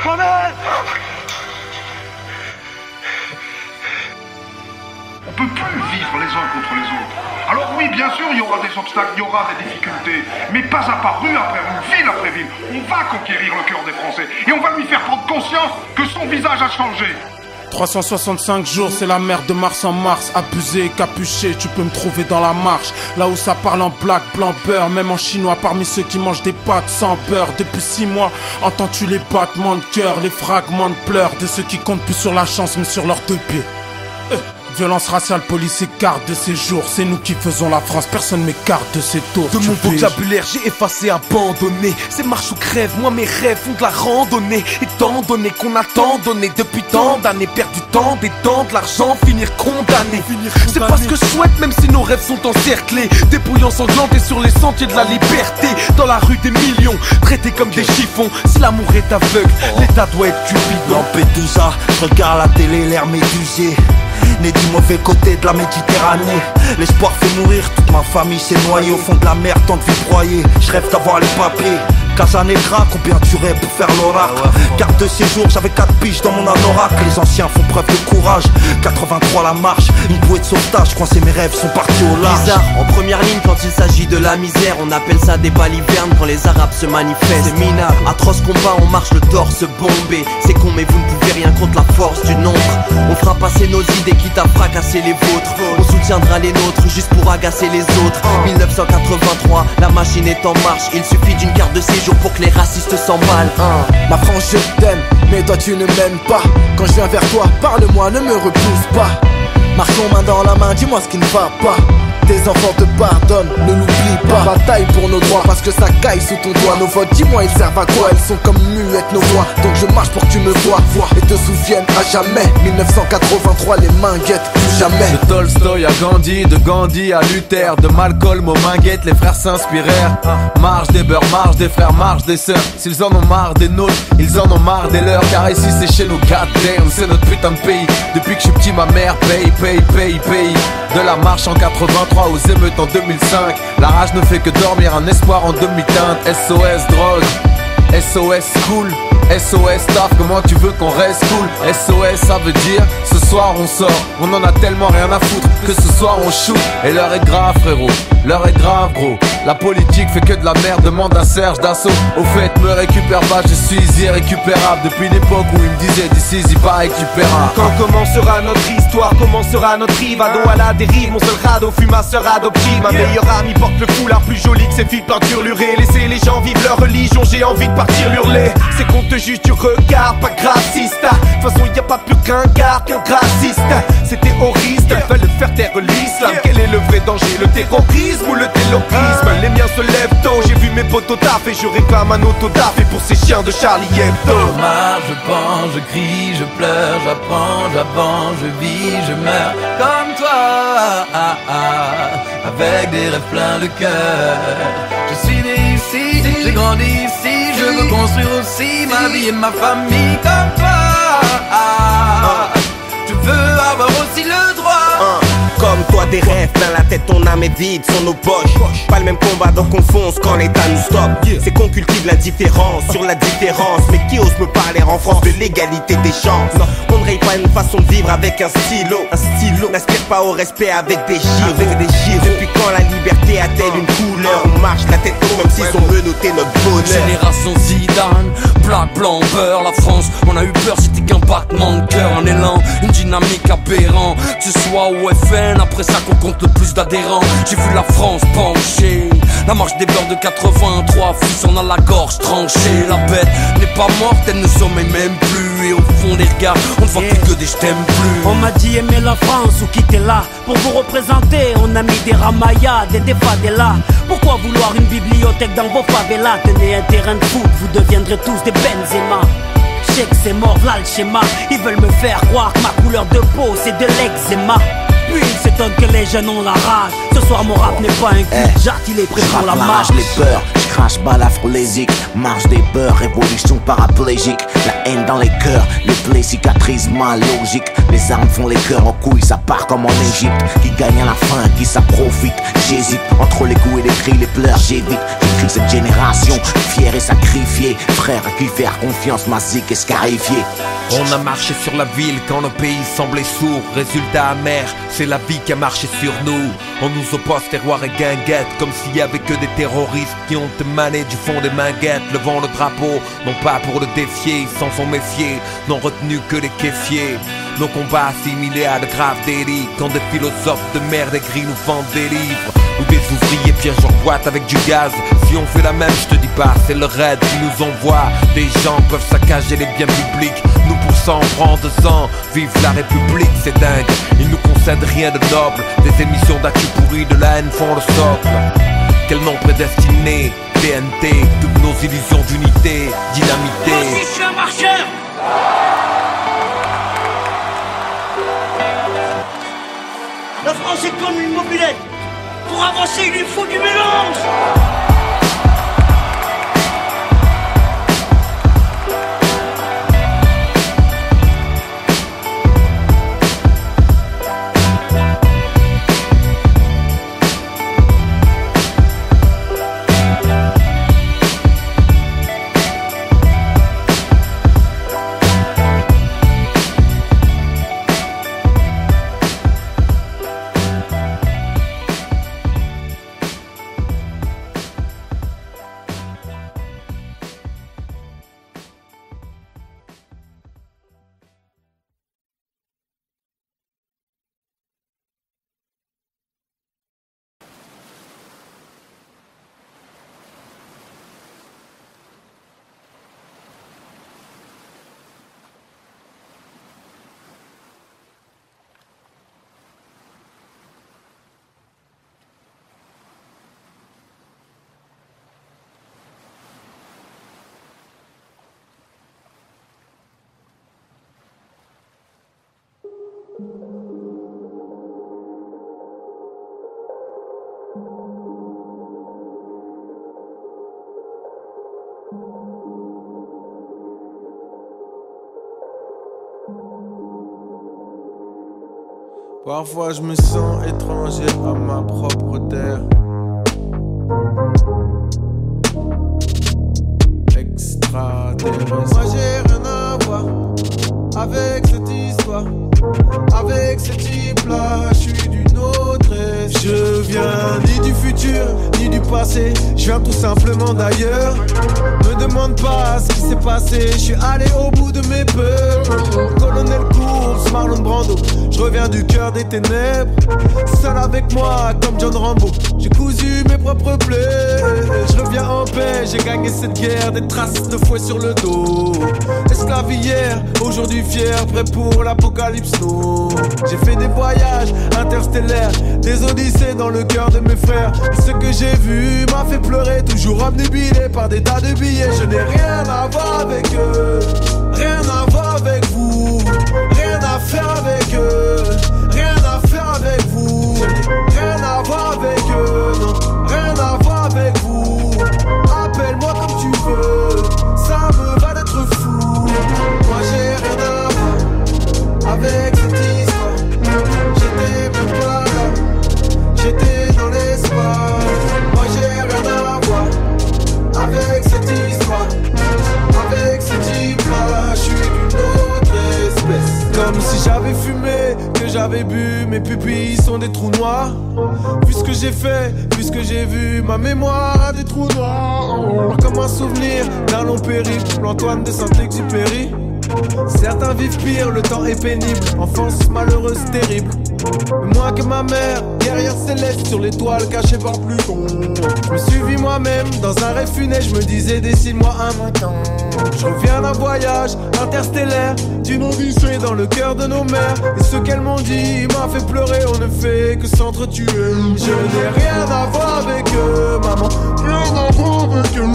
Mohamed! On peut plus vivre les uns contre les autres. Alors oui, bien sûr, il y aura des obstacles, il y aura des difficultés, mais pas à pas, rue après rue, ville après ville, on va conquérir le cœur des Français et on va lui faire prendre conscience que son visage a changé. 365 jours, c'est la mer de mars en mars. Abusé, capuché, tu peux me trouver dans la marche. Là où ça parle en black, blanc, beurre. Même en chinois, parmi ceux qui mangent des pâtes sans beurre. Depuis 6 mois, entends-tu les battements de cœur, les fragments de pleurs de ceux qui comptent plus sur la chance mais sur leurs deux pieds. Violence raciale, police écarte de ces jours. C'est nous qui faisons la France, personne m'écarte de ces tours. De mon vocabulaire j'ai effacé, abandonné. C'est marche ou crève, moi mes rêves font de la randonnée. Étant donné qu'on a tant donné depuis tant d'années, perdre du temps, des temps, de l'argent, finir condamné. C'est pas ce que je souhaite même si nos rêves sont encerclés. Dépouillants sanglantés sur les sentiers de la liberté. Dans la rue des millions, traités comme des chiffons. Si l'amour est aveugle, l'état doit être cupidon. Lampedusa, je regarde la télé, l'air médusé. Né du mauvais côté de la Méditerranée. L'espoir fait mourir, toute ma famille s'est noyée au fond de la mer, tant de vies broyées. Je rêve d'avoir les papiers. Casa Negra, combien durait pour faire l'oracle? Carte de séjour, j'avais 4 piges dans mon anorak. Les anciens font preuve de courage. 83 la marche, une bouée de sauvetage. Coincé mes rêves sont partis au large. Bizarre, en première ligne quand il s'agit de la misère. On appelle ça des balivernes quand les arabes se manifestent. C'est minable, atroce combat, on marche le torse bombé. C'est con mais vous ne pouvez rien contre la force du nombre. On fera passer nos idées quitte à fracasser les vôtres. On soutiendra les nôtres juste pour agacer les autres. 1983, la machine est en marche. Il suffit d'une carte de séjour pour que les racistes s'emballent. Ma France je t'aime, mais toi tu ne m'aimes pas. Quand je viens vers toi, parle-moi, ne me repousse pas. Marchons main dans la main, dis-moi ce qui ne va pas. Tes enfants te pardonnent, ne l'oublie pas. Bataille pour nos droits, parce que ça caille sous ton doigt. Nos votes, dis-moi, ils servent à quoi? Elles sont comme muettes, nos voix. Donc je marche pour que tu me vois et te souviennes à jamais. 1983, les mains guettent, plus jamais. De Tolstoï à Gandhi, de Gandhi à Luther, de Malcolm aux Minguettes, les frères s'inspirèrent. Marche des beurs, marche des frères, marche des sœurs. S'ils en ont marre des nôtres, ils en ont marre des leurs. Car ici c'est chez nous, goddamn, c'est notre putain de pays. Depuis que je suis petit, ma mère paye. De la marche en 83 aux émeutes en 2005. La rage ne fait que dormir, un espoir en demi-teinte. SOS drogue, SOS school, SOS taf, comment tu veux qu'on reste cool? SOS ça veut dire, ce soir on sort. On en a tellement rien à foutre que ce soir on shoot. Et l'heure est grave frérot, l'heure est grave gros. La politique fait que de la merde, demande à Serge Dassault. Au fait me récupère pas, je suis irrécupérable. Depuis l'époque où il me disait d'ici il pas récupérable. Quand commencera notre histoire, commencera notre rivado à la dérive. Mon seul radeau fut ma sœur adoptive. Ma meilleure amie porte le foulard plus joli que ses filles peinture lurée. Laissez les gens vivre leur religion, j'ai envie de partir hurler. C'est qu'on te juge du regard, pas grassiste. De toute façon y a pas plus qu'un gars, qu'un grassiste. C'est terroriste, elles veulent faire taire l'islam. Quel est le vrai danger, le terrorisme ou le terrorisme? Les miens se lèvent tôt, j'ai vu mes potos taf et je réclame un autodaf. Et pour ces chiens de Charlie Hebdo. Je marche, je pense, je crie, je pleure, j'apprends, j'avance, je vis, je meurs comme toi, avec des rêves pleins de cœur. Je suis né ici, j'ai grandi ici, je veux construire aussi ma vie et ma famille comme toi. Je veux avoir aussi le droit. Comme toi des rêves, plein la tête, ton âme est vide, sont nos poches. Pas le même combat donc on fonce quand l'état nous stoppe. C'est qu'on cultive la différence sur la différence. Mais qui ose me parler en France de l'égalité des chances? On ne raye pas une façon de vivre avec un stylo. N'aspire pas au respect avec des gyros. Depuis quand la liberté a-t-elle une couleur? On marche la tête haute comme s'ils ont menotté notre bonheur. Génération Zidane, black, blanc, beurre. La France, on a eu peur, c'était qu'un battement de cœur. Un élan, une dynamique aberrant. Que ce soit au FN, après ça qu'on compte le plus d'adhérents. J'ai vu la France pencher. La marche des beurs de 83, fils on a la gorge tranchée. La bête n'est pas morte, elle ne sommeille même plus. Et au fond des regards, on ne voit plus que des je t'aime plus. On m'a dit aimer la France ou quitter là. Pour vous représenter, on a mis des ramayades et des favelas. Pourquoi vouloir une bibliothèque dans vos favelas? Tenez un terrain de foot, vous deviendrez tous des Benzema. Je sais que c'est mort, là le schéma. Ils veulent me faire croire que ma couleur de peau c'est de l'eczéma. Puis ils s'étonnent que les jeunes ont la rage. Ce Ce soir mon rap n'est pas un cul, Jacques il est prêt pour la marche. Les peurs, je crache balafrolésique, marche des peurs, révolution paraplégique. La haine dans les cœurs, les plaies cicatrisent ma logique. Les armes font les cœurs en couilles, ça part comme en Égypte. Qui gagne à la fin, qui ça profite. J'hésite entre les coups et les cris, les pleurs, j'évite. J'écris cette génération, fière et sacrifiée. Frère à qui faire confiance, ma zik est scarifiée. On a marché sur la ville quand nos pays semblaient sourds. Résultat amer, c'est la vie qui a marché sur nous. On nous oppose terroir et guinguette, comme s'il y avait que des terroristes qui ont émané du fond des minguettes, levant le drapeau, non pas pour le défier, ils s'en sont méfiés, n'ont retenu que les caifiers. Nos combats assimilés à de graves délits, quand des philosophes de merde aigris nous vendent des livres, ou des ouvriers pièges en boîte avec du gaz. Si on fait la même, je te dis pas, c'est le raid qui nous envoie. Des gens peuvent saccager les biens publics, nous pour ça on prend 2 ans. Vive la République, c'est dingue, ils nous concèdent rien de noble. Des émissions d'actu pourries, de la haine font le socle. Quel nom prédestiné, TNT, toutes nos illusions d'unité, dynamité. Moi aussi je suis un marcheur. La France est comme une mobilette. Pour avancer, il lui faut du mélange. Parfois je me sens étranger à ma propre terre. Extraterrestre. Moi j'ai rien à voir avec cette histoire, avec ce type-là. Je suis d'une autre espèce. Je viens ni du futur ni du passé, je viens tout simplement d'ailleurs. Me demande pas ce qui s'est passé, je suis allé au bout de mes peurs. Colonel Course, Marlon Brando, je reviens du cœur des ténèbres. Seul avec moi comme John Rambo, j'ai cousu mes propres plaies. Je reviens en paix, j'ai gagné cette guerre, des traces de fouet sur le dos. Esclave hier, aujourd'hui fier, prêt pour l'apocalypse. No. J'ai fait des voyages interstellaires, des odyssées dans le cœur de mes frères. Et ce que j'ai vu m'a fait pleurer, toujours obnubilé par des tas de billets. Je n'ai rien à voir avec eux, rien à voir avec vous, rien à faire avec eux, rien à faire avec vous. Je n'ai rien à voir avec eux, non, rien à voir avec vous. Appelle-moi comme tu veux, ça me va d'être fou. Moi j'ai rien à voir avec cette histoire, j'étais même pas là, j'étais dans l'espace. Moi j'ai rien à voir avec cette histoire, avec ce type-là, je suis d'une autre espèce. Comme si j'avais fumé, que j'avais bu, mes pupilles sont des trous noirs. Vu ce que j'ai fait, vu ce que j'ai vu, ma mémoire a des trous noirs. Comme un souvenir d'un long périple, Antoine de Saint-Exupéry. Certains vivent pire, le temps est pénible, enfance malheureuse, terrible. Moins que ma mère, guerrière céleste sur l'étoile cachée par Pluton. Je me suis vu moi-même dans un rêve funeste, je me disais dessine-moi un matin. Je reviens d'un voyage interstellaire, d'une odyssée dans le cœur de nos mères. Et ce qu'elles m'ont dit m'a fait pleurer, on ne fait que s'entretuer. Je n'ai rien à voir avec eux, maman, rien à voir avec eux.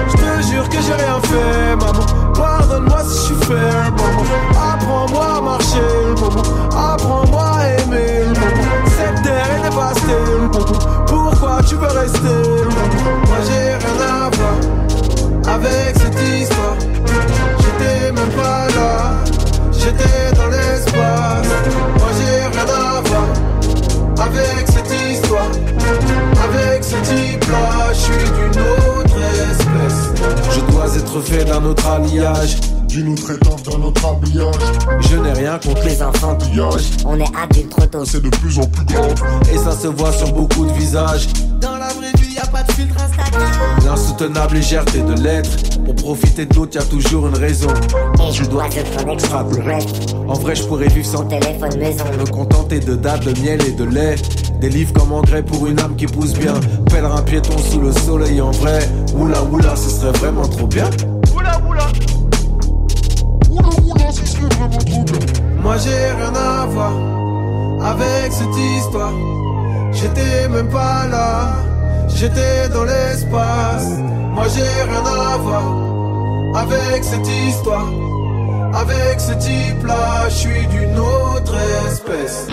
Je te jure que j'ai rien fait, maman, pardonne-moi si je suis faible, maman. Apprends-moi à marcher, maman, apprends-moi à aimer, maman. Cette terre est dévastée, maman. avec cette histoire. J'étais même pas là, j'étais dans l'espace. Moi j'ai rien à voir avec cette histoire. Avec ce type-là, je suis d'une autre espèce. Je dois être fait d'un autre alliage, d'une autre étoffe, d'un autre habillage. Je n'ai rien contre les enfantillages. On est adulte trop tôt. C'est de plus en plus grave. Et ça se voit sur beaucoup de visages. Dans la vraie vie y'a pas de filtre Instagram. L'insoutenable légèreté de l'être. Pour profiter de l'autre y'a toujours une raison. Et je dois être un extraterrestre. En vrai je pourrais vivre sans téléphone maison. Me contenter de dattes, de miel et de lait. Des livres comme engrais pour une âme qui pousse bien. Pèlerin piéton sous le soleil en vrai. Oula oula ce serait vraiment trop bien. Oula oula. Oula oula ce serait vraiment trop bien. Moi j'ai rien à voir avec cette histoire. J'étais même pas là, j'étais dans l'espace. Moi j'ai rien à voir avec cette histoire. Avec ce type là, je suis d'une autre espèce.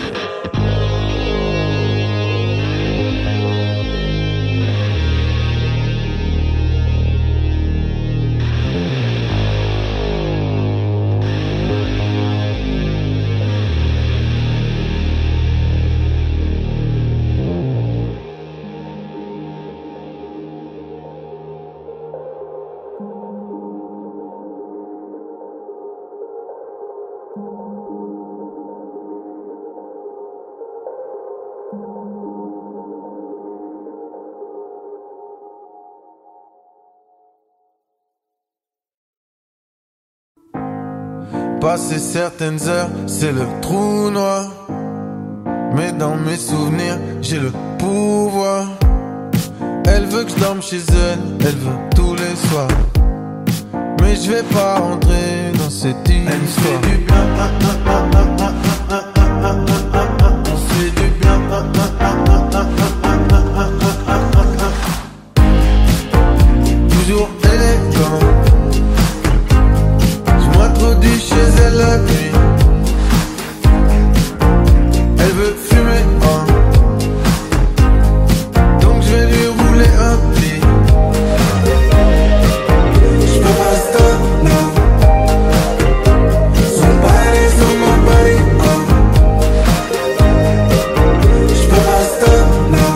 Passer certaines heures, c'est le trou noir. Mais dans mes souvenirs, j'ai le pouvoir. Elle veut que je dorme chez elle, elle veut tous les soirs. Mais je vais pas rentrer dans cette histoire. Elle fait du bien, on se fait du bien, toujours élégant. Je m'introduis chez elle la nuit. Elle veut fumer, donc je vais lui rouler un pli. Je peux pas stop, non. Son body's on my body, Je peux pas stop, non.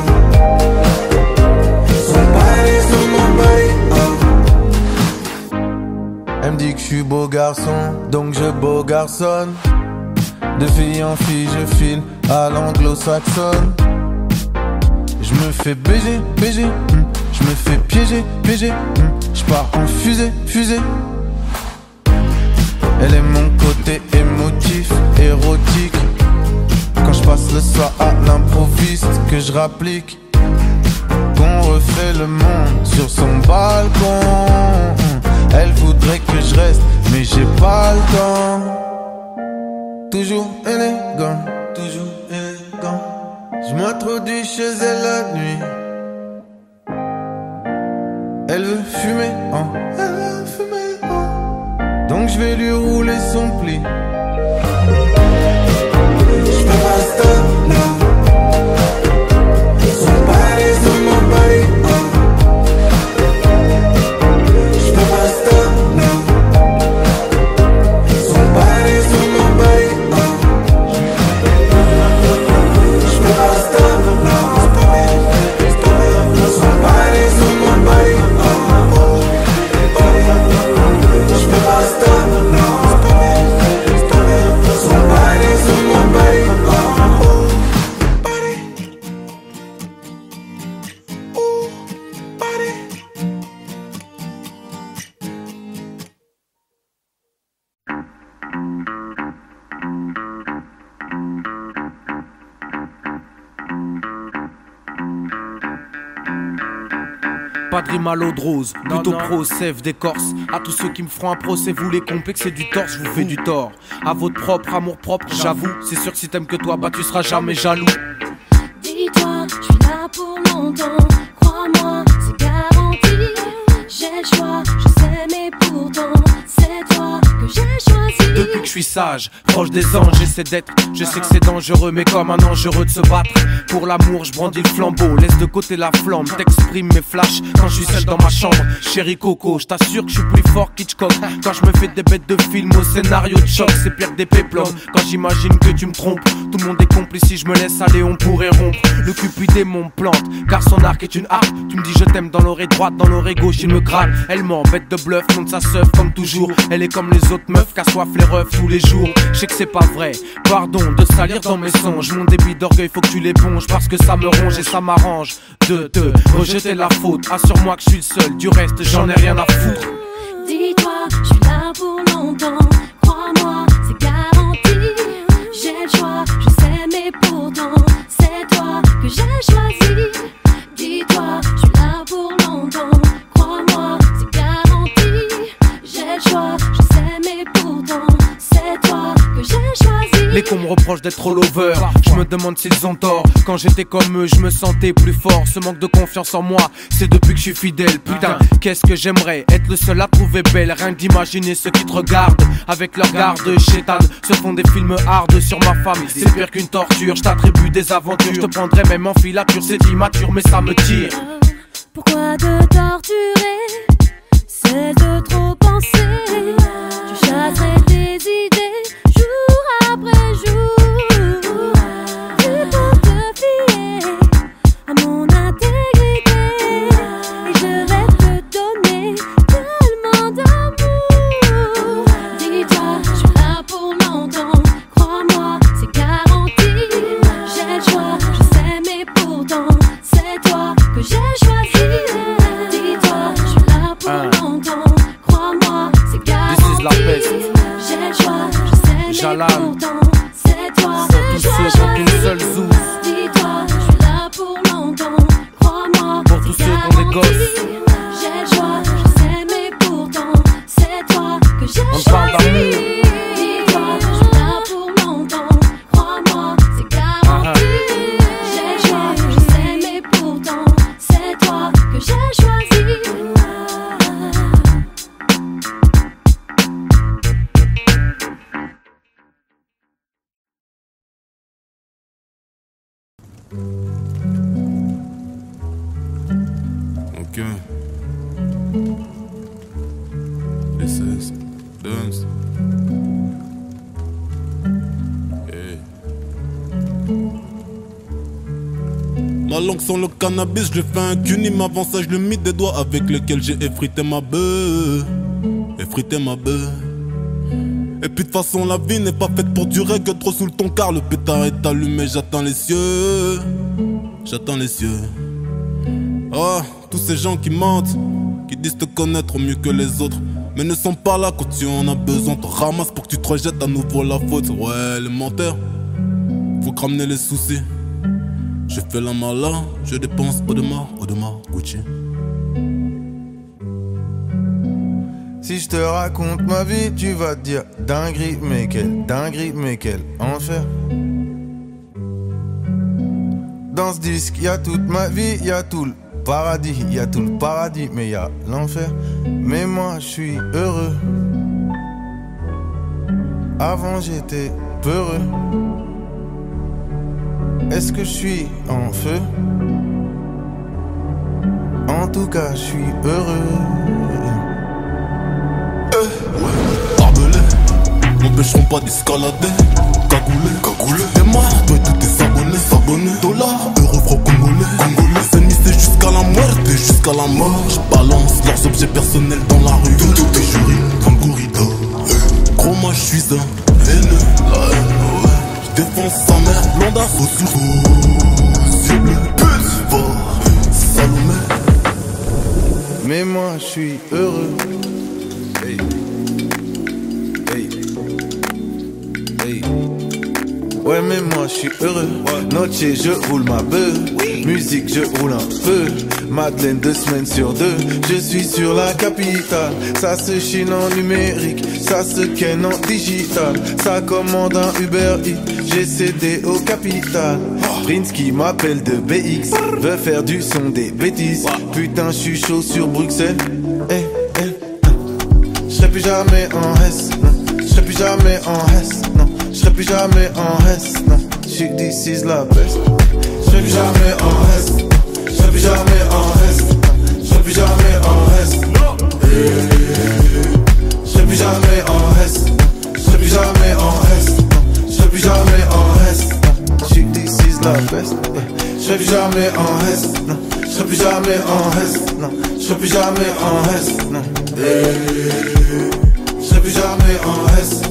Son body's on my body, Elle me dit que je suis beau garçon, donc je beau garçonne. De fille en fille, je file à l'anglo-saxonne. Je me fais baiser, baiser, je me fais piéger, piéger, je pars en fusée, fusée. Elle est mon côté émotif, érotique. Quand je passe le soir à l'improviste, que je rapplique. Qu'on refait le monde sur son balcon. Elle voudrait que je reste, mais j'ai pas le temps. Toujours élégant, toujours élégant. Je m'introduis chez elle la nuit. Elle veut fumer, elle veut fumer, donc je vais lui rouler son pli. Je peux pas stop, non. Son body's on my body, Je peux pas stop, non. Son body's on my body, Je peux pas stop, non. Son body's on my body, Je peux pas stop, non. Son body's on my body, Pas de rime à l'eau de rose, plutôt pro, sève d'écorce. À tous ceux qui me feront un procès, vous les complexez du tort, je vous fais du tort. À votre propre amour propre, j'avoue. C'est sûr que si t'aimes que toi, bah tu seras jamais jaloux. Dis-toi, je suis là pour longtemps. Crois-moi, c'est garanti. J'ai le choix, je sais, mais pourtant, c'est toi que j'ai choisi. Depuis que je suis sage, proche des anges, j'essaie d'être. Je sais que c'est dangereux, mais comme un ange heureux de se battre. Pour l'amour, je brandis le flambeau, laisse de côté la flamme. T'exprimes mes flashs quand je suis seul dans ma chambre. Chérie Coco, je t'assure que je suis plus fort qu'Hitchcock. Quand je me fais des bêtes de film au scénario de choc, c'est pire que des péplums. Quand j'imagine que tu me trompes, tout le monde est complice. Si je me laisse aller, on pourrait rompre. Le Cupid est mon plante, car son arc est une harpe. Tu me dis je t'aime dans l'oreille droite, dans l'oreille gauche, il me gratte. Elle ment, bête de bluff, monte sa seuf comme toujours. Elle est comme les autres meufs, qu'assoif les refs tous les jours. Je sais que c'est pas vrai, pardon de salir dans mes songes. Mon débit d'orgueil, faut que tu l'éponges, parce que ça me ronge et ça m'arrange de te rejeter la faute. Assure-moi que je suis le seul, du reste j'en ai rien à foutre. Dis-toi, je suis là pour longtemps. Crois-moi, c'est garanti. J'ai le choix, je sais, mais pourtant c'est toi que j'ai choisi. Dis-toi, je suis là pour longtemps. Crois-moi, c'est garanti. J'ai le choix, je sais, mais pourtant c'est toi que j'ai choisi. Les cons me reprochent d'être trop lover. Je me demande s'ils ont tort. Quand j'étais comme eux, je me sentais plus fort. Ce manque de confiance en moi, c'est depuis que je suis fidèle. Putain, qu'est-ce que j'aimerais être le seul à trouver belle. Rien que d'imaginer ceux qui te regardent avec leur garde chétane se font des films hard sur ma femme. C'est pire qu'une torture, je t'attribue des aventures. Je te prendrais même en filature, c'est immature mais ça me tire. Pourquoi te torturer? C'est de trop penser. Tu chasserais tes idées jour après jour. Tu peux te fier à mon intégrité. Et je vais te donner tellement d'amour. Dis-toi, je suis là pour longtemps. Crois-moi, c'est garanti. J'ai le choix, je sais, mais pourtant c'est toi que j'ai choisi. Dis-toi, je suis là pour longtemps. Crois-moi, c'est garanti. J'ai le choix, je sais, mais pourtant c'est toi que j'ai choisi. Dis-toi, je suis là pour longtemps. Crois-moi, pour tous ceux qui ont des gosses. J'ai le choix, je sais, mais pourtant c'est toi que j'ai choisi. Dis-toi, je suis là pour longtemps. Crois-moi, c'est garanti. J'ai le choix, je sais, mais pourtant c'est toi que j'ai choisi. Ok. This is dance. Hey. Ma langue sans le cannabis, je fais un cunim. Avant ça, je le mis des doigts avec lesquels j'ai effrité ma bœuf. Effrité ma bœuf. Et puis de toute façon, la vie n'est pas faite pour durer que trop sous le ton, car le pétard est allumé. J'attends les cieux. J'attends les cieux. Oh, tous ces gens qui mentent, qui disent te connaître mieux que les autres, mais ne sont pas là quand tu en as besoin. Te ramasse pour que tu te rejettes à nouveau la faute. Ouais, les menteurs, faut ramener les soucis. Je fais la malin, je dépense Audemars, Gucci. Si je te raconte ma vie, tu vas te dire dinguerie, mais quel enfer. Dans ce disque, y a toute ma vie, y a tout le paradis, y a tout le paradis, mais y a l'enfer. Mais moi, je suis heureux. Avant, j'étais peureux. Est-ce que je suis en feu? En tout cas, je suis heureux. Barbelés m'empêcheront pas d'escalader. Cagoulé, t'es mort, toi et tous tes abonnés. Dollars, euros, francs congolais. Les ennemis c'est jusqu'à la muerte, jusqu'à la mort. Je balance leurs objets personnels dans la rue. Tout est juré comme Gourida. Gros moi je suis un haineux. La haine, ouais. Je défonce sa mère, blonda, faux sur yeux bleus, pute, fort, Salomé. Mais moi je suis heureux. Hey. Ouais mais moi je suis heureux. Noche je roule ma bœuf. Musique je roule un peu. Madeleine 2 semaines sur 2. Je suis sur la capitale. Ça se chine en numérique. Ça se ken en digital. Ça commande un Uber Eats. J'ai cédé au capital. Prince qui m'appelle de BX veut faire du son des bêtises. Putain je suis chaud sur Bruxelles. Je serai plus jamais en S. Je serai plus jamais en S, non. Je serai plus jamais en S, non. She this is la best. Je serai plus jamais en S, non. Je serai plus jamais en S, non. Je serai plus jamais en S, non. Je serai plus jamais en S, je serai plus jamais en S, non. Je serai plus jamais en S, non. She this is la best. Je serai plus jamais en S, non. Je serai plus jamais en S, non. Je serai plus jamais en S, non. Je serai plus jamais en S,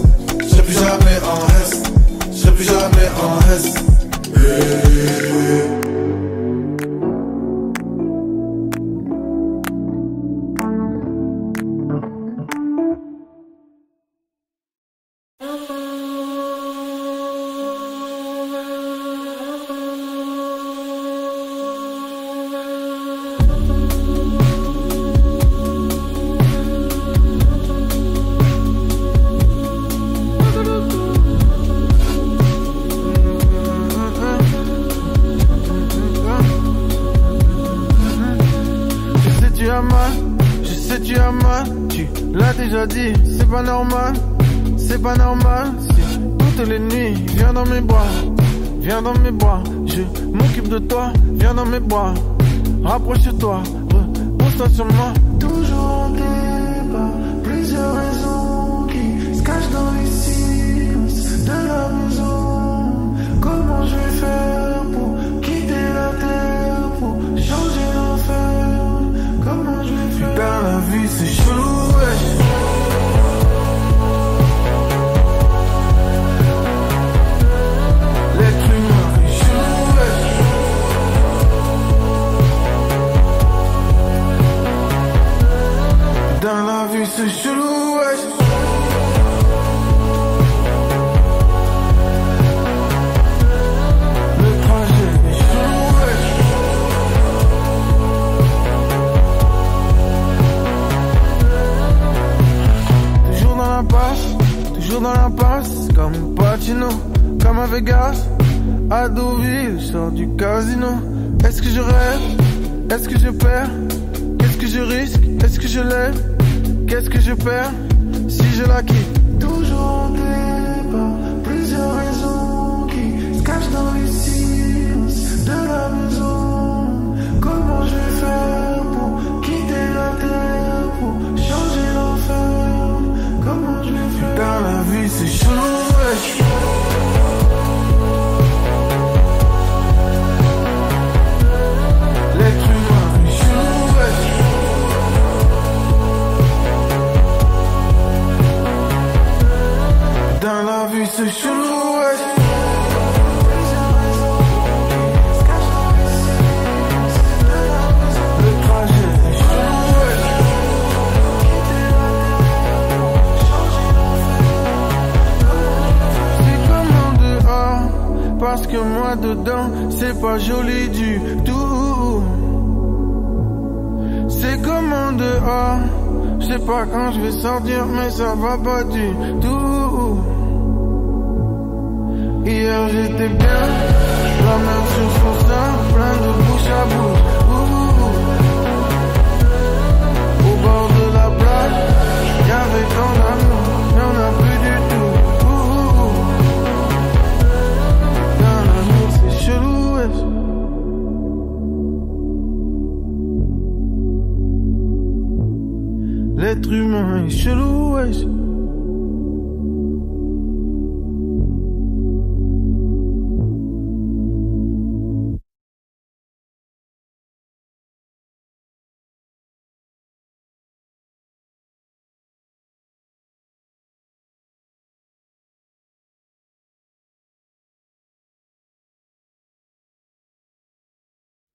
je serai plus jamais en S, je serai plus jamais en S. C'est pas normal, c'est pas normal. Si toutes les nuits, viens dans mes bras, viens dans mes bras. Je m'occupe de toi, viens dans mes bras. Rapproche-toi, repose-toi sur moi. Toujours en débat, plusieurs raisons qui se cachent dans les silences de la maison. Comment je vais faire pour quitter la terre, pour changer l'enfer? Comment je vais faire? Putain, la vie c'est chelou, ouais. Dans la vie c'est chelou, ouais. Le trajet est chelou, ouais. Toujours dans l'impasse, toujours dans l'impasse. Comme Pacino, comme à Vegas, à Deauville, je sors du casino. Est-ce que je rêve? Est-ce que je perds? Qu'est-ce que je risque? Est-ce que je lève? Qu'est-ce que je perds si je la quitte? Toujours en débat, plusieurs raisons qui se cachent dans les silences de la maison. Comment je vais faire pour quitter la terre, pour changer l'enfer? Comment je vais faire? Dans la vie c'est chelou, ouais. L'être humain est chelou, ouais. Dans la vie c'est chelou, ouais. Le trajet est chelou, ouais. C'est comme en dehors, parce que moi dedans c'est pas joli du tout. C'est comme en dehors, je sais pas quand je vais sortir mais ça va pas du tout. Hier j'étais bien, la main sur son sein, plein de bouche à bouche. Au bord de la plage, y'avait tant d'amour, y'en a plus du tout. Dans la nuit c'est chelou, ouais. L'être humain est chelou, ouais.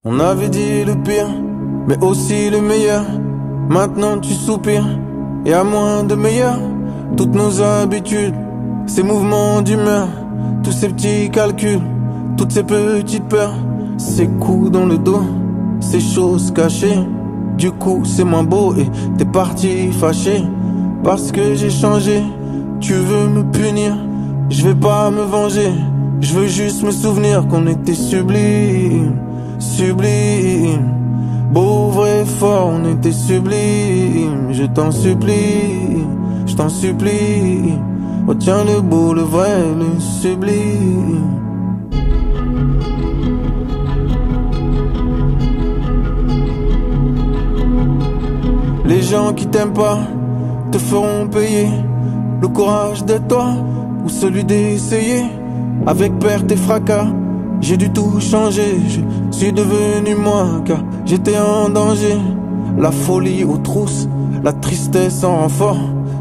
On avait dit le pire, mais aussi le meilleur. Maintenant tu soupires, et à moins de meilleur. Toutes nos habitudes, ces mouvements d'humeur, tous ces petits calculs, toutes ces petites peurs, ces coups dans le dos, ces choses cachées. Du coup c'est moins beau et t'es parti fâché parce que j'ai changé. Tu veux me punir, je vais pas me venger. Je veux juste me souvenir qu'on était sublime, sublime. Beau, vrai, fort, on était sublime. Je t'en supplie, Retiens le beau, le vrai, le sublime. Les gens qui t'aiment pas te feront payer le courage d'être toi ou celui d'essayer. Avec perte et fracas, j'ai dû tout changer. Je suis devenu moi car j'étais en danger. La folie aux trousses, la tristesse en renfort.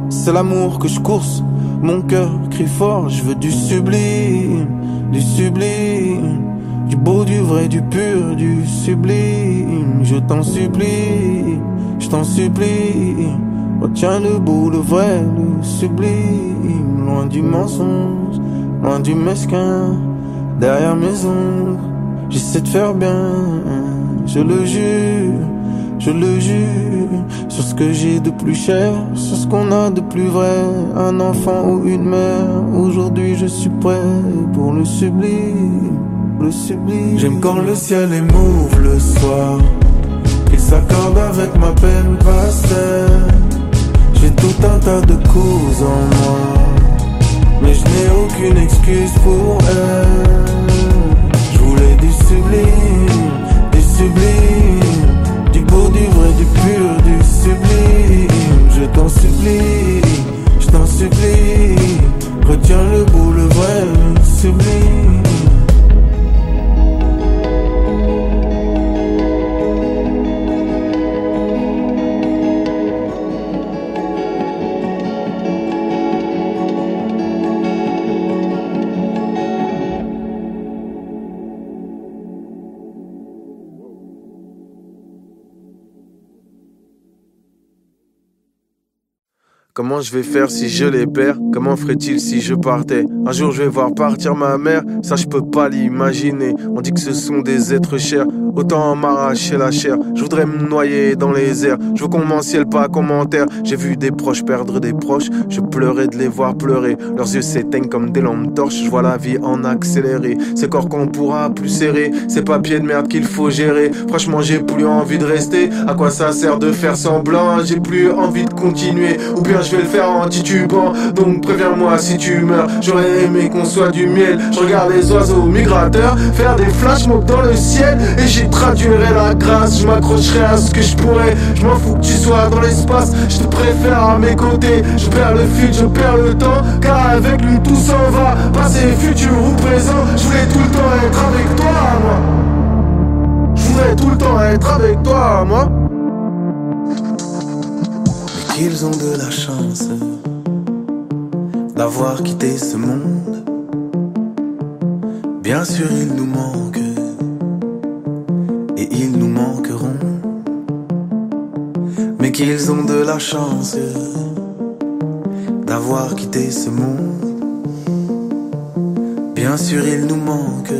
C'est l'amour que je course, mon cœur crie fort. Je veux du sublime, du beau, du vrai, du pur, du sublime. Je t'en supplie, retiens le beau, le vrai, le sublime. Loin du mensonge, loin du mesquin. Derrière mes ombres, j'essaie de faire bien. Je le jure, sur ce que j'ai de plus cher, sur ce qu'on a de plus vrai. Un enfant ou une mère, aujourd'hui je suis prêt pour le sublime, le sublime. J'aime quand le ciel émouve le soir, qu'il s'accorde avec ma peine passée. J'ai tout un tas de causes en moi, mais je n'ai aucune excuse pour elle. Je voulais du sublime, du beau, du vrai, du pur, du sublime. Je t'en supplie, retiens le beau, le vrai, le sublime. Comment je vais faire si je les perds? Comment ferait-il si je partais? Un jour je vais voir partir ma mère, ça je peux pas l'imaginer. On dit que ce sont des êtres chers, autant m'arracher la chair. Je voudrais me noyer dans les airs, je veux qu'on m'en ciel pas commentaire. J'ai vu des proches perdre des proches, je pleurais de les voir pleurer. Leurs yeux s'éteignent comme des lampes torches, je vois la vie en accéléré. Ces corps qu'on pourra plus serrer, ces papiers de merde qu'il faut gérer. Franchement j'ai plus envie de rester, à quoi ça sert de faire semblant? J'ai plus envie de continuer, ou bien je vais le faire en titubant. Donc préviens-moi si tu meurs, j'aurais aimé qu'on soit du miel. Je regarde les oiseaux migrateurs faire des flash mobs dans le ciel, et j'y traduirai la grâce. Je m'accrocherai à ce que je pourrais, je m'en fous que tu sois dans l'espace. Je te préfère à mes côtés, je perds le fil, je perds le temps, car avec lui tout s'en va, passé, futur ou présent. Je voulais tout le temps être avec toi, moi. Je voudrais tout le temps être avec toi, moi. Qu'ils ont de la chance d'avoir quitté ce monde. Bien sûr ils nous manquent, et ils nous manqueront. Mais qu'ils ont de la chance d'avoir quitté ce monde. Bien sûr ils nous manquent,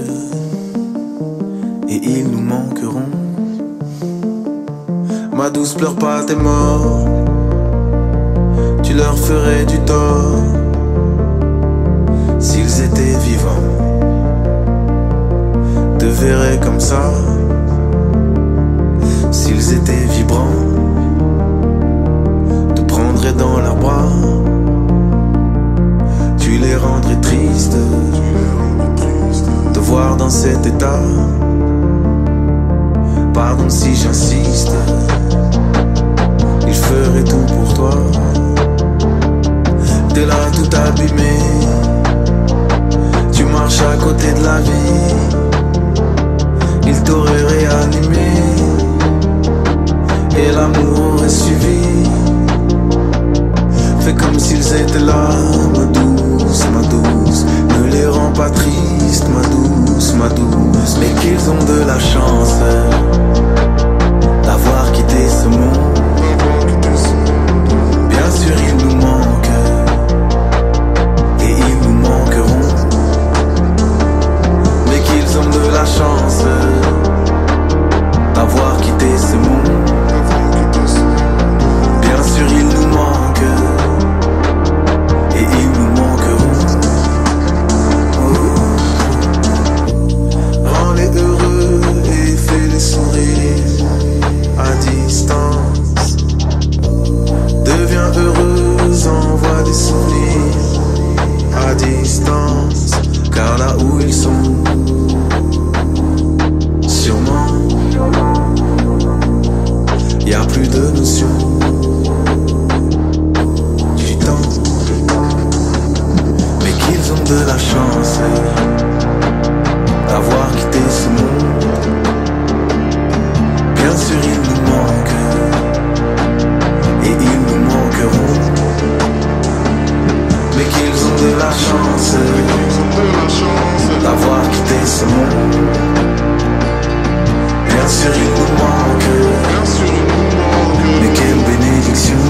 et ils nous manqueront. Ma douce, pleure pas, t'es mort, tu leur ferais du tort s'ils étaient vivants. Te verrais comme ça s'ils étaient vibrants. Te prendraient dans leurs bras, tu les rendrais tristes. Te voir dans cet état, pardon si j'insiste, ils feraient tout pour toi. T'es là tout abîmé, tu marches à côté de la vie. Ils t'auraient réanimé, et l'amour aurait suivi. Fais comme s'ils étaient là, ma douce, ne les rends pas tristes, ma douce, mais qu'ils ont de la chance d'avoir quitté ce monde. Bien sûr ils nous manquent, et ils nous manqueront. Mais qu'ils ont de la chance d'avoir quitté ce monde. Bien sûr ils nous manquent, et ils nous manqueront. Rends-les heureux et fais-les sourire. ce monde. Bien sûr il nous manque, mais quelle bénédiction.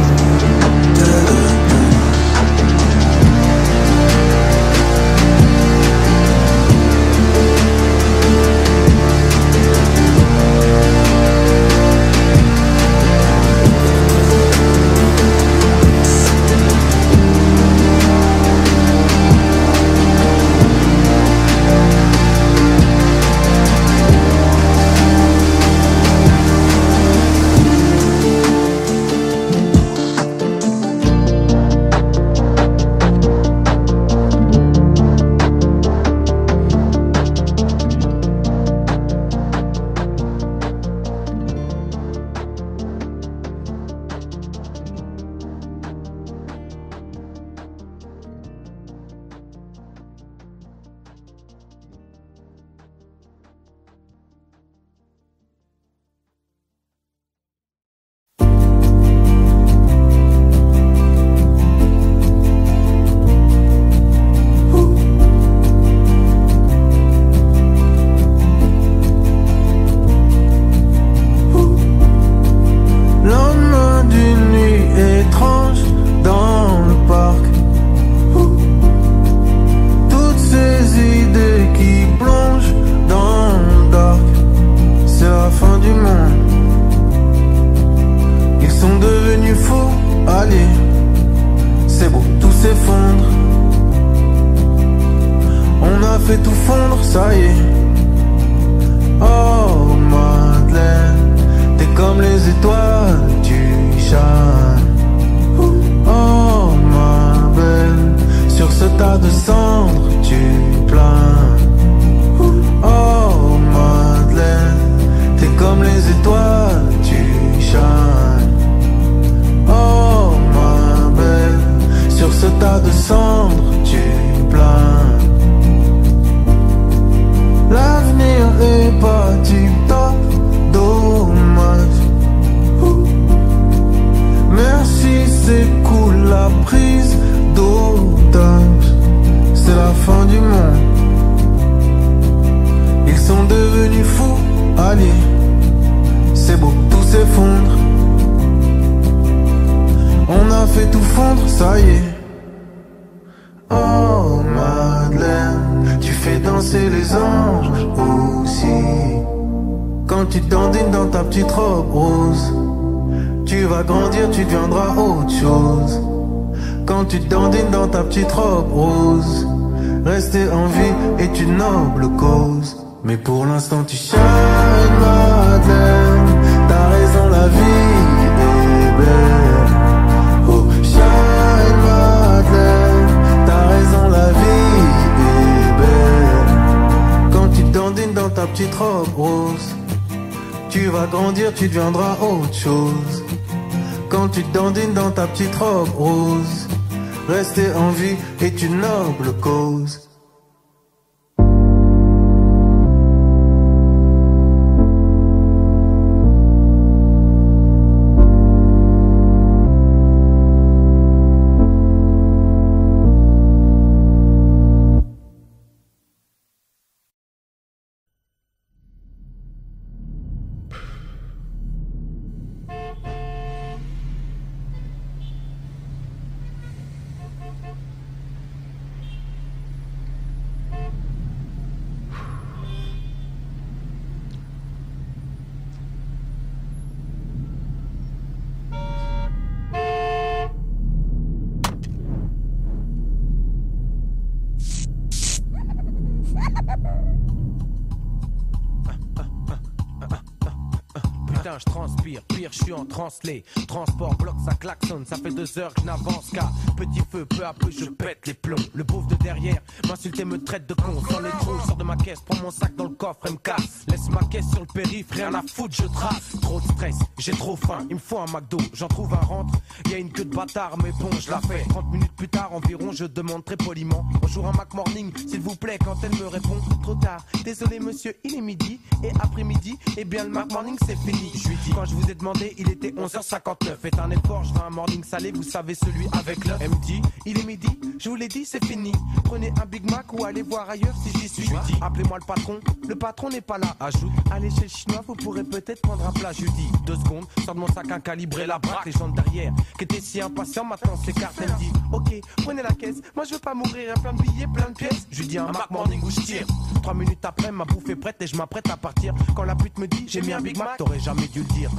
Mais pour l'instant tu shine, Madeleine. T'as raison, la vie est belle. Oh, shine, Madeleine. T'as raison, la vie est belle. Quand tu dandines dans ta petite robe rose, tu vas grandir, tu deviendras autre chose. Quand tu dandines dans ta petite robe rose, rester en vie est une noble cause. Je transpire, pire, je suis en translé. Transport, bloc, ça klaxonne, ça fait 2 heures que je n'avance qu'à petit feu, peu à peu je pète les plombs. Le beauf de derrière m'insulte et me traite de con. Sans les trous, je sors de ma caisse, prends mon sac dans le coffre et me casse. Laisse ma caisse sur le périph', rien à foutre, je trace. Trop de stress, j'ai trop faim, il me faut un McDo. J'en trouve un rentre, y a une queue de bâtard, mais bon, je la fais. 30 minutes plus tard environ, je demande très poliment: bonjour, un Mac Morning, s'il vous plaît. Quand elle me répond: trop tard, désolé monsieur, il est midi. Et après-midi, eh bien le Mac Morning c'est fini. Je lui dis, quand je vous ai demandé, il était 11h59. Faites un effort, je veux un morning salé, vous savez celui avec l'œuf. Elle me dit, il est midi, je vous l'ai dit, c'est fini. Prenez un Big Mac ou allez voir ailleurs si j'y suis. Je lui dis, appelez-moi le patron n'est pas là. Ajoute, allez chez le chinois, vous pourrez peut-être prendre un plat. Je lui dis, 2 secondes, sors de mon sac un calibré, la braque. Les gens derrière, qui étaient si impatients, maintenant s'écartent. Elle me dit, ok, prenez la caisse, moi je veux pas mourir, plein de billets, plein de pièces. Je lui dis, un Mac Morning où je tire. 3 minutes après, ma bouffe est prête et je m'apprête à partir. Quand la pute me dit, j'ai mis un Big Mac, t'aurais jamais dû le dire.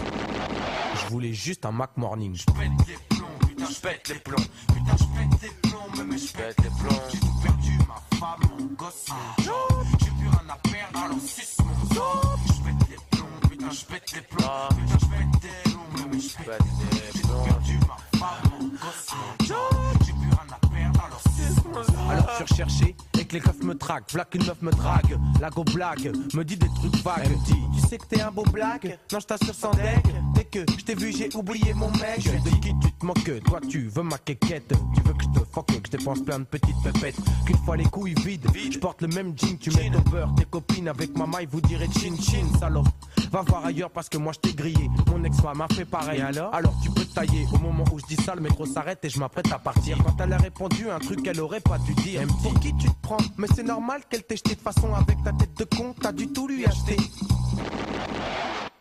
Je voulais juste un Mac Morning. Je pète les plombs, putain, je pète les plombs. Putain, je pète les plombs, mais je pète les plombs. J'ai tout perdu, ma femme, mon gosse, mon job. J'ai plus rien à perdre, alors suce mon job. Je pète les plombs, putain, je pète les plombs. Putain, je pète les plombs, mais je pète les plombs. J'ai tout perdu, ma femme, mon gosse, mon job. J'ai plus rien à perdre, alors suce mon job. Alors je suis recherché et que les keufs me traquent. V'là qu'une meuf me drague, la go blague, me dit des trucs vagues. Elle me dit, tu sais que t'es un beau blague. Non, je t'assure sans deck. Dès que je t'ai vu, j'ai oublié mon mec. Je de qui tu te moques, toi tu veux ma quéquette. Tu veux que je te fuck, que je dépense plein de petites pépettes. Qu'une fois les couilles vides, je porte le même jean. Tu mets ton beurre, tes copines avec ma maille, vous direz chin chin, salope. Va voir ailleurs parce que moi je t'ai grillé. Mon ex-femme a fait pareil. Et alors tu peux te tailler. Au moment où je dis ça, le métro s'arrête et je m'apprête à partir. Quand elle a répondu un truc qu'elle aurait pas dû dire. Elle me dit, pour qui tu te prends? Mais c'est normal qu'elle t'ait jeté de façon avec ta tête de con. T'as du tout lui acheter.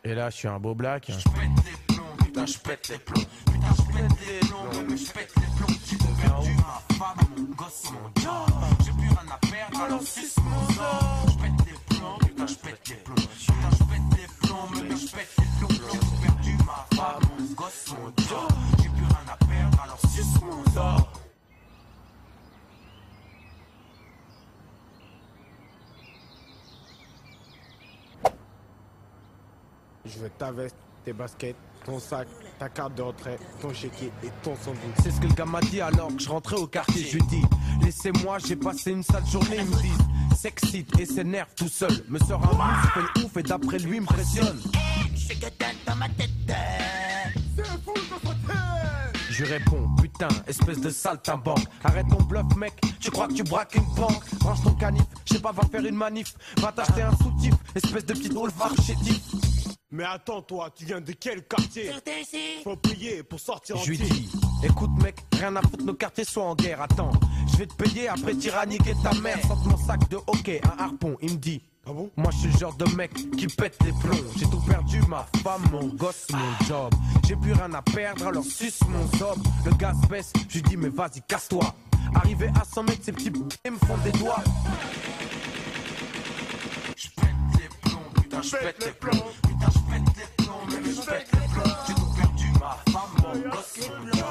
Et là je suis un beau black. Je pète les plombs, putain je pète les plombs. Putain je pète les plombs, mais je pète les plombs. J'ai tout perdu, ma femme, mon gosse, mon job. J'ai plus rien à perdre, alors suce mon job. Je pète les plombs, putain je pète les plombs. Putain je pète les plombs, mais je pète les plombs. J'ai tout perdu, ma femme, mon gosse, mon job. J'ai plus rien à perdre, alors suce mon job. Je veux ta veste, tes baskets, ton sac, ta carte de retrait, ton chéquier et ton sandwich. C'est ce que le gars m'a dit alors que je rentrais au quartier. Je lui dis, laissez-moi, j'ai passé une sale journée. Il me dit, s'excite et s'énerve tout seul. Me sort un move, fait ouf et d'après lui impressionne. Je que t'as dans ma tête. C'est fou dans sa tête. Je réponds, putain, espèce de saltimbanque. Arrête ton bluff mec, tu crois que tu braques une banque. Range ton canif, je sais pas, va faire une manif. Va t'acheter un soutif, espèce de petit boulevard chétif. Mais attends toi, tu viens de quel quartier? Faut payer pour sortir en Je lui dis, écoute mec, rien à foutre, nos quartiers sont en guerre. Attends, je vais te payer, après t'iras niquer ta mère. Sorte mon sac de hockey, un harpon, il me dit, ah bon? Moi je suis le genre de mec qui pète les plombs. J'ai tout perdu, ma femme, mon gosse, mon job. J'ai plus rien à perdre, alors suce mon job. Le gaz baisse, je lui dis mais vas-y casse-toi. Arrivé à 100 mètres, ces petits p***s me font des doigts. Je pète les plombs, putain je pète les plombs. Putain je pète les plombs, mais je pète les plombs. J'ai tout perdu, ma femme, mon gosse, mon job.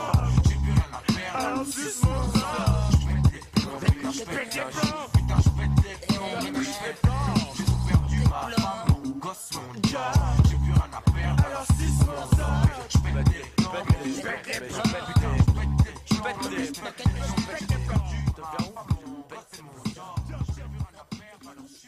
J'ai plus rien à perdre, alors suce mon job. Je pète les plombs, putain je pète les plombs. Putain je pète les plombs, mais je pète les plombs. J'ai tout perdu, ma femme, mon gosse, mon job. J'ai plus rien à perdre, alors suce mon job. Je pète les plombs, mais je pète les plombs. Putain je pète les plombs, je pète les plombs. J'ai perdu, ma femme, mon gosse, mon job. J'ai plus rien à perdre, alors suce.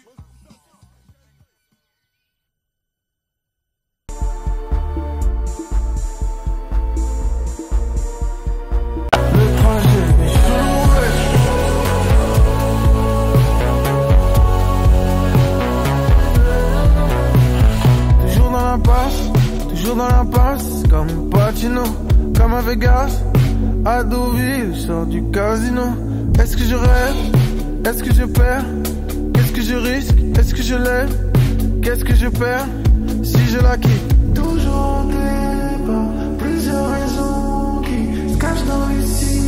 Toujours dans l'impasse, comme Pacino, comme à Vegas, à Deauville, je sors du casino. Est-ce que je rêve? Est-ce que je perds? Qu'est-ce que je risque? Est-ce que je lève? Qu'est-ce que je perds si je la quitte? Toujours en débat, plusieurs raisons qui se cachent dans les signes.